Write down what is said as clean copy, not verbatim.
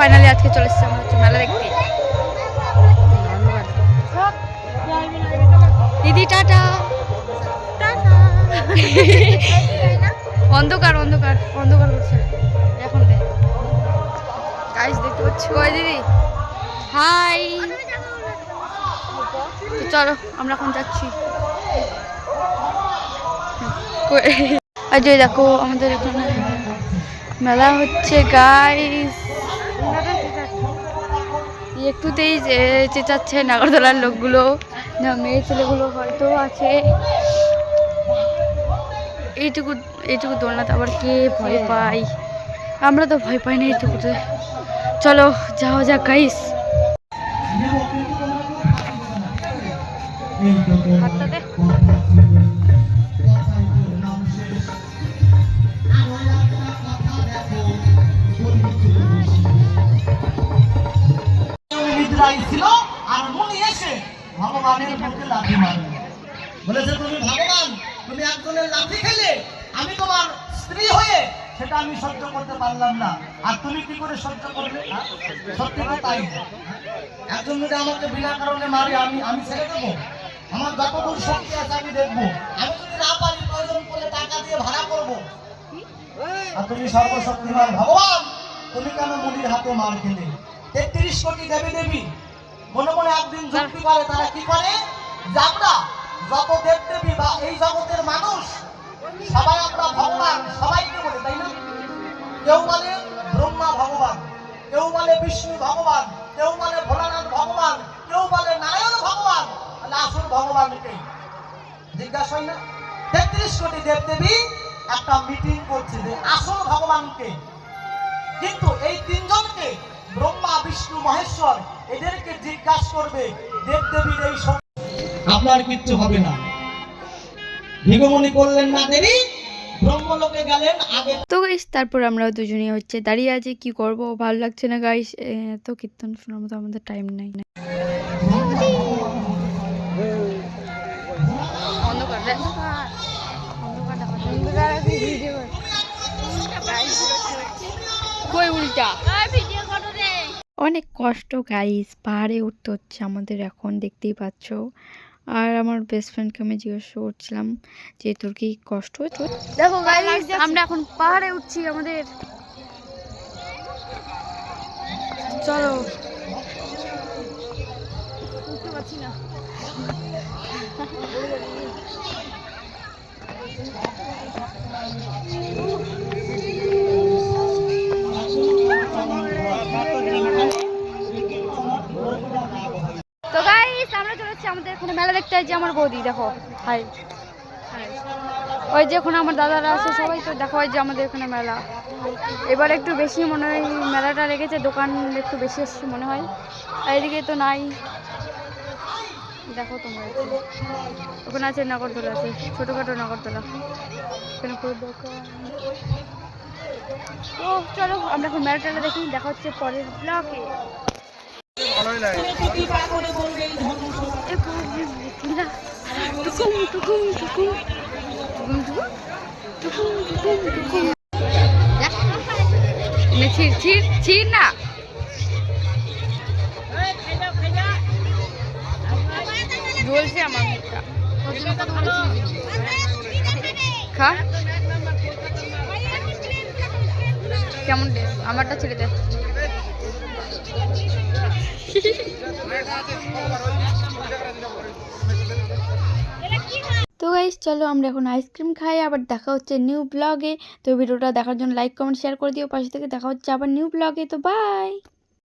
Finally আজকে চলে এসেছি আমরা হচ্ছে মেলা দেখতে। দিদি টাটা। অন্ধকার অন্ধকার অন্ধকার করছে এখন। গাইস দেখতে পাচ্ছি। ওই দিদি হাই। চলো আমরা এখন যাচ্ছি। আর যে দেখো আমাদের এখানে মেলা হচ্ছে গাইস। একটুতেই চেঁচাচ্ছে নাগরদোলার লোকগুলো, মেয়ে ছেলেগুলো হয়তো আছে। এইটুকু এইটুকু দোলনাতে আবার কে ভয় পাই? আমরা তো ভয় পাই না এইটুকুতে। চলো যাও যাক গাইস। ভগবানের মুখে লাথি মারবে, বলেছে তুমি ভগবান, তুমি একজনের লাথি খেলে আমি তোমার স্ত্রী হয়ে সেটা আমি সহ্য করতে পারলাম না, আর তুমি কি করে সহ্য করবে? সত্যি তো তাই। একজন যদি আমাকে বিনা কারণে মারে আমি ছেড়ে দেবো? আমার যতদূর শক্তি আছে আমি দেখবো। আমি যদি না পারি প্রয়োজন করলে টাকা দিয়ে ভাড়া করবো। আর তুমি সর্বশক্তিমান ভগবান, তুমি কেন মুনির হাতে মার খেলে? 33 কোটি দেবী দেবী মনে মনে একদিন যুক্তি করে। তারা কি করে? যে আমরা যত দেব দেবী বা এই জগতের মানুষ সবাই আমরা ভগবান সবাইকে বলে, তাই না? কেউ বলে ব্রহ্মা ভগবান, কেউ বলে বিষ্ণু ভগবান, কেউ বলে ভোলানাথ ভগবান, কেউ বলে নারায়ণ ভগবান। তাহলে আসল ভগবানকে জিজ্ঞাসা হয় না? 33 কোটি দেব দেবী একটা মিটিং করছে যে আসল ভগবানকে। কিন্তু এই তিনজনকে ব্রহ্মা বিষ্ণু মহেশ্বর এদেরকে জিজ্ঞাসা করবে দেবদেবীর এই আপনার কিচ্ছু হবে না। ভিগমণি করলেন না দেরি, ব্রহ্মলোকে গেলেন আগে। তো গাইস তারপর আমরা দুজনে হচ্ছে দাঁড়িয়ে আছি, কি করব ভালো লাগছে না গাইস। তো কীর্তন শোনার মতো আমাদের টাইম নাই। অনেক কষ্ট গাইস, পাহাড়ে উঠতে হচ্ছে আমাদের এখন, দেখতেই পাচ্ছ। আর আমার বেস্ট ফ্রেন্ডকে আমি জিজ্ঞাসা করছিলাম যে তোর কি কষ্ট হচ্ছে? দেখো গাইস আমরা এখন পাহাড়ে উঠছি আমাদের। চলো উঠতে পারছি না। তো গাইস আমরা চলে যাচ্ছি আমাদের এখানে মেলা দেখতে। যে আমার বৌদি দেখো, হাই। ওই যে এখন আমার দাদারা আছে সবাই, তো দেখো ওই যে আমাদের এখানে মেলা এবার একটু বেশি মনে হয় মেলাটা লেগেছে, দোকান একটু বেশি এসছে মনে হয়। আর এদিকে তো নাই, দেখো তোমরা ওখানে আছে নগরদোলা, আছে ছোটোখাটো নগরদোলা, এখানে পুরো দোকান। তো চলো আমরা এখন মেলাটা দেখি, দেখা হচ্ছে পরের ব্লগে। না বলছে আমার মুখটা খা কেমন টেস্ট, আমারটা ছেড়ে দে। তো গাইস চলো আমরা এখন আইসক্রিম খাই, আবার দেখা হচ্ছে নিউ ব্লগে। তো ভিডিওটা দেখার জন্য লাইক কমেন্ট শেয়ার করে দিও পাশে থেকে। দেখা হচ্ছে আবার নিউ ব্লগে। তো বাই।